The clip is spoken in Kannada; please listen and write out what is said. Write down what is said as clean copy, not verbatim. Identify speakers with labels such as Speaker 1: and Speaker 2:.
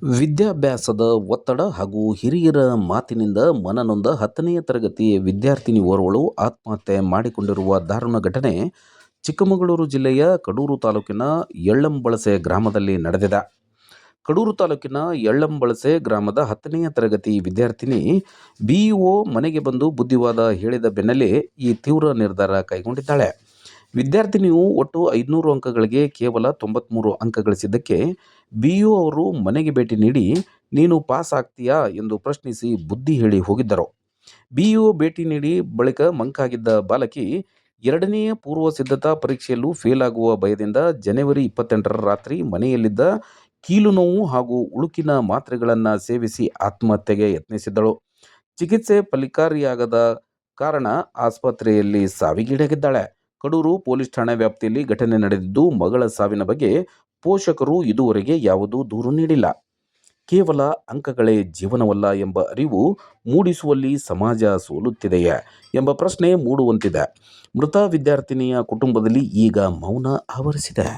Speaker 1: ವಿದ್ಯಾಭ್ಯಾಸದ ಒತ್ತಡ ಹಾಗೂ ಹಿರಿಯರ ಮಾತಿನಿಂದ ಮನನೊಂದ 10ನೇ ತರಗತಿ ವಿದ್ಯಾರ್ಥಿನಿ ಓರ್ವಳು ಆತ್ಮಹತ್ಯೆ ಮಾಡಿಕೊಂಡಿರುವ ದಾರುಣ ಘಟನೆ ಚಿಕ್ಕಮಗಳೂರು ಜಿಲ್ಲೆಯ ಕಡೂರು ತಾಲೂಕಿನ ಯಳ್ಳಂಬಳಸೆ ಗ್ರಾಮದಲ್ಲಿ ನಡೆದಿದೆ. ಕಡೂರು ತಾಲೂಕಿನ ಯಳ್ಳಂಬಳಸೆ ಗ್ರಾಮದ 10ನೇ ತರಗತಿ ವಿದ್ಯಾರ್ಥಿನಿ ಬಿಇಒ ಮನೆಗೆ ಬಂದು ಬುದ್ಧಿವಾದ ಹೇಳಿದ ಬೆನ್ನಲ್ಲೇ ಈ ತೀವ್ರ ನಿರ್ಧಾರ ಕೈಗೊಂಡಿದ್ದಾಳೆ. ವಿದ್ಯಾರ್ಥಿನಿಯು ಒಟ್ಟು 500 ಅಂಕಗಳಿಗೆ ಕೇವಲ 93 ಅಂಕ ಗಳಿಸಿದ್ದಕ್ಕೆ ಬಿಇಒ ಅವರು ಮನೆಗೆ ಭೇಟಿ ನೀಡಿ ನೀನು ಪಾಸ್ ಆಗ್ತೀಯಾ ಎಂದು ಪ್ರಶ್ನಿಸಿ ಬುದ್ಧಿ ಹೇಳಿ ಹೋಗಿದ್ದರು. ಬಿಇಒ ಭೇಟಿ ನೀಡಿ ಬಳಿಕ ಮಂಕಾಗಿದ್ದ ಬಾಲಕಿ 2ನೇ ಪೂರ್ವ ಸಿದ್ಧತಾ ಪರೀಕ್ಷೆಯಲ್ಲೂ ಫೇಲ್ ಆಗುವ ಭಯದಿಂದ ಜನವರಿ 28ರ ರಾತ್ರಿ ಮನೆಯಲ್ಲಿದ್ದ ಕೀಲು ನೋವು ಹಾಗೂ ಉಳುಕಿನ ಮಾತ್ರೆಗಳನ್ನು ಸೇವಿಸಿ ಆತ್ಮಹತ್ಯೆಗೆ ಯತ್ನಿಸಿದ್ದಳು. ಚಿಕಿತ್ಸೆ ಫಲಕಾರಿಯಾಗದ ಕಾರಣ ಆಸ್ಪತ್ರೆಯಲ್ಲಿ ಸಾವಿಗೀಡಾಗಿದ್ದಾಳೆ. ಕಡೂರು ಪೊಲೀಸ್ ಠಾಣೆ ವ್ಯಾಪ್ತಿಯಲ್ಲಿ ಘಟನೆ ನಡೆದಿದ್ದು, ಮಗಳ ಸಾವಿನ ಬಗ್ಗೆ ಪೋಷಕರು ಇದುವರೆಗೆ ಯಾವುದೂ ದೂರು ನೀಡಿಲ್ಲ. ಕೇವಲ ಅಂಕಗಳೇ ಜೀವನವಲ್ಲ ಎಂಬ ಅರಿವು ಮೂಡಿಸುವಲ್ಲಿ ಸಮಾಜ ಸೋಲುತ್ತಿದೆಯೇ ಎಂಬ ಪ್ರಶ್ನೆ ಮೂಡುವಂತಿದೆ. ಮೃತ ವಿದ್ಯಾರ್ಥಿನಿಯ ಕುಟುಂಬದಲ್ಲಿ ಈಗ ಮೌನ ಆವರಿಸಿದೆ.